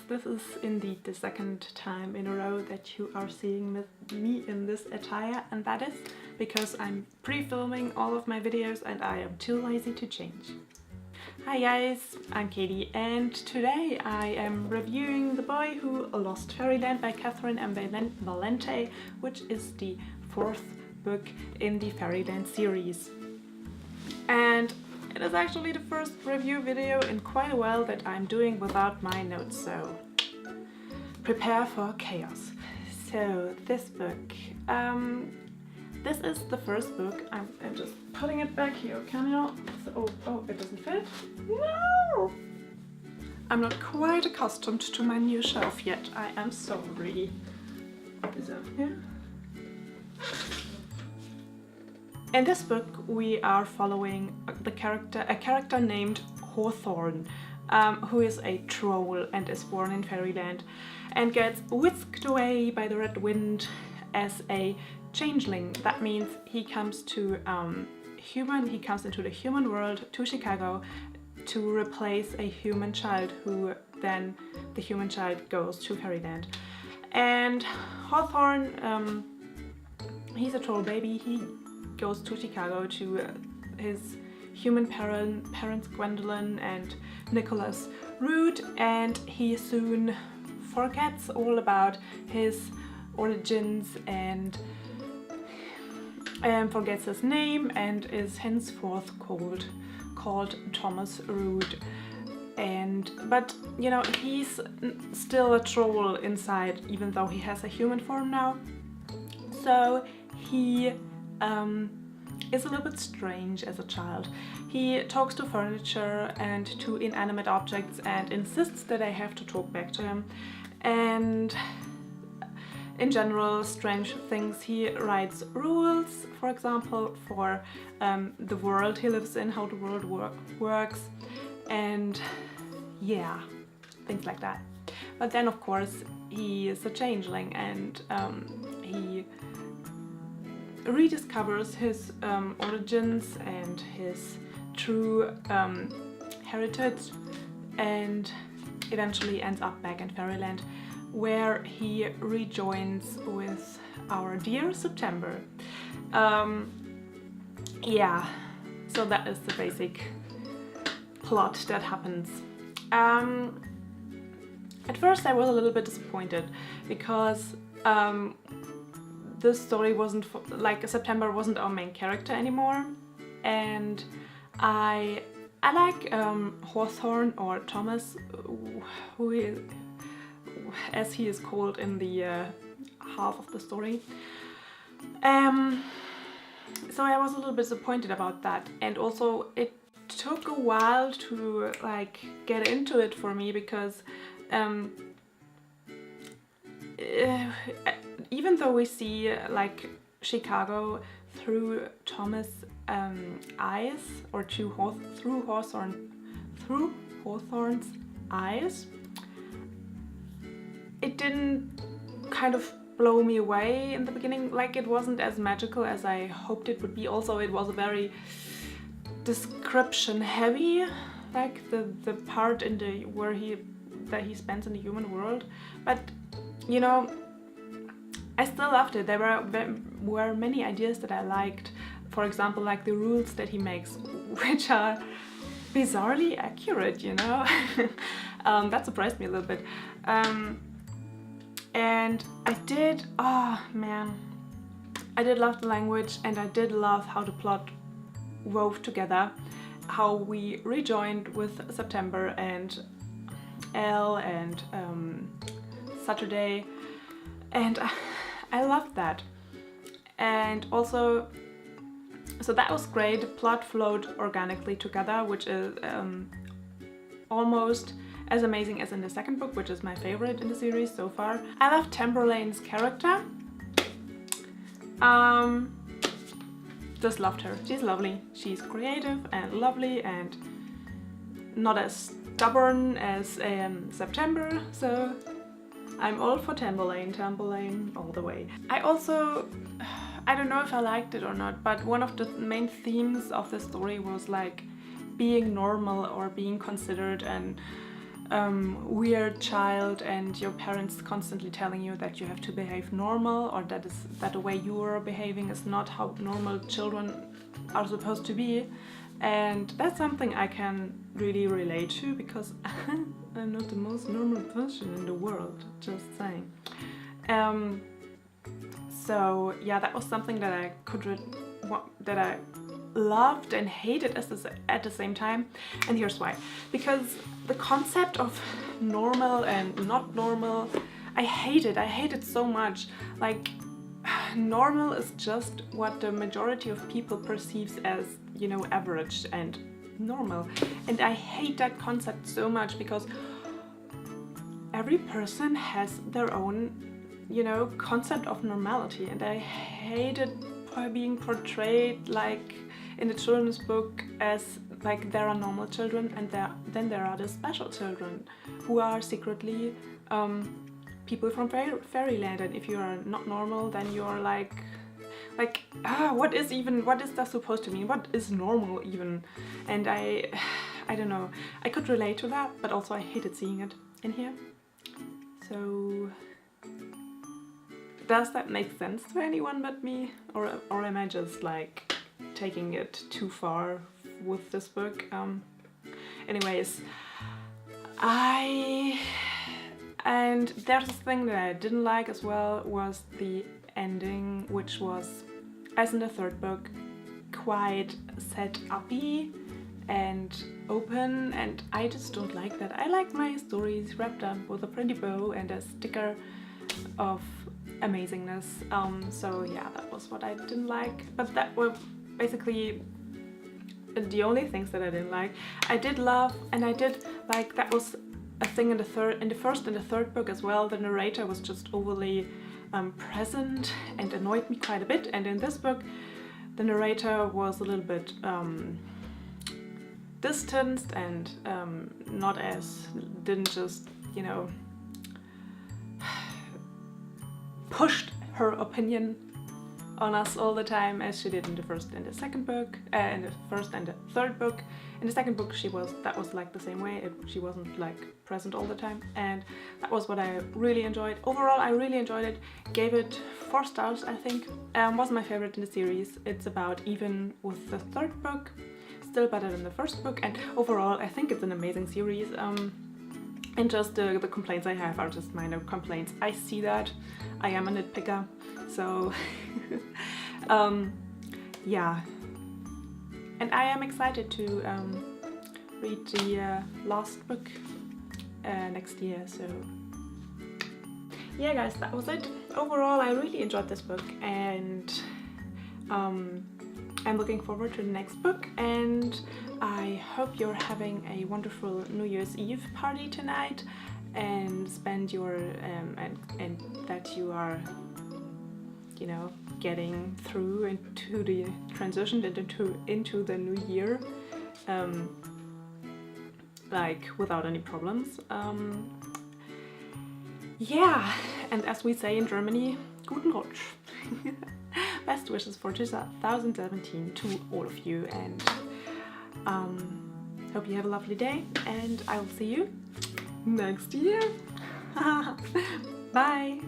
this is indeed the second time in a row that you are seeing me in this attire, and that is because I'm pre-filming all of my videos and I am too lazy to change. Hi guys, I'm Katie, and today I am reviewing The Boy Who Lost Fairyland by Catherynne and Valente, which is the fourth book in the Fairyland series. And it is actually the first review video in quite a while that I'm doing without my notes, so prepare for chaos. So this book, this is the first book. I'm just putting it back here, can you? Oh, it doesn't fit? No! I'm not quite accustomed to my new shelf yet, I am sorry. Is that here? In this book we are following a character named Hawthorne, who is a troll and is born in Fairyland and gets whisked away by the red wind as a changeling. That means he comes to into the human world, to Chicago, to replace a human child, who then the human child goes to Fairyland. And Hawthorne, he's a troll baby. He goes to Chicago to his human parents Gwendolyn and Nicholas Root, and he soon forgets all about his origins and forgets his name and is henceforth called Thomas Root. But you know, he's still a troll inside, even though he has a human form now. So he is a little bit strange as a child. He talks to furniture and to inanimate objects and insists that I have to talk back to him, and in general strange things. He writes rules, for example, for the world he lives in, how the world works, and yeah, things like that. But then of course he is a changeling, and he rediscovers his origins and his true heritage, and eventually ends up back in Fairyland, where he rejoins with our dear September. Yeah, so that is the basic plot that happens. At first I was a little bit disappointed because this story wasn't September wasn't our main character anymore, and I like Hawthorne, or Thomas, who is, as he is called in the half of the story. So I was a little bit disappointed about that, and also it took a while to get into it for me, because even though we see Chicago through Thomas' eyes, or through Hawthorne's eyes, it didn't kind of blow me away in the beginning. It wasn't as magical as I hoped it would be. Also, it was a very description heavy, the part in that he spends in the human world. But you know, I still loved it. There were many ideas that I liked. For example, the rules that he makes, which are bizarrely accurate, you know. That surprised me a little bit. And I did love the language, and I did love how the plot wove together, how we rejoined with September and Elle and Saturday, and I loved that. And also, so that was great. The plot flowed organically together, which is almost as amazing as in the second book, which is my favorite in the series so far. I love Tamburlaine's character. Just loved her. She's lovely. She's creative and lovely and not as stubborn as September, so I'm all for Tamburlaine all the way. I don't know if I liked it or not, but one of the main themes of the story was being normal or being considered, and weird child and your parents constantly telling you that you have to behave normal, or that the way you are behaving is not how normal children are supposed to be. And that's something I can really relate to, because I'm not the most normal person in the world, just saying. So yeah, that was something that I that I loved and hated at the same time. And here's why. Because the concept of normal and not normal, I hate it so much. Like, normal is just what the majority of people perceives as, you know, average and normal. And I hate that concept so much, because every person has their own, you know, concept of normality, and I hate it being portrayed like in the children's book as like there are normal children, and then there are the special children who are secretly people from Fairyland, and if you are not normal, then you are like what is that supposed to mean? What is normal even? And I don't know, I could relate to that, but also I hated seeing it in here. So does that make sense to anyone but me? Or am I just like taking it too far with this book? Anyways, and there's this thing that I didn't like as well, was the ending, which was, as in the third book, quite set-uppy and open, and I just don't like that. I like my stories wrapped up with a pretty bow and a sticker of amazingness. So yeah, that was what I didn't like, but that were basically the only things that I didn't like. I did love, and I did like, that was a thing in the first and the third book as well. The narrator was just overly present and annoyed me quite a bit, and in this book the narrator was a little bit distanced and didn't just, you know, pushed her opinion on us all the time as she did in the first and the second book, in the first and the third book. In the second book that was like the same way. She wasn't like present all the time, and that was what I really enjoyed. Overall, I really enjoyed it. Gave it 4 stars, I think. Was my favorite in the series. It's about even with the third book. Still better than the first book, and overall I think it's an amazing series. And just the complaints I have are just minor complaints. I see that. I am a nitpicker, so yeah. And I am excited to read the last book next year, so yeah guys, that was it. Overall, I really enjoyed this book, and I'm looking forward to the next book, and I hope you're having a wonderful New Year's Eve party tonight, and spend your and that you are, you know, getting through into the transition into the new year like without any problems. Yeah, and as we say in Germany, guten Rutsch. Best wishes for 2017 to all of you, and hope you have a lovely day, and I will see you next year. Bye!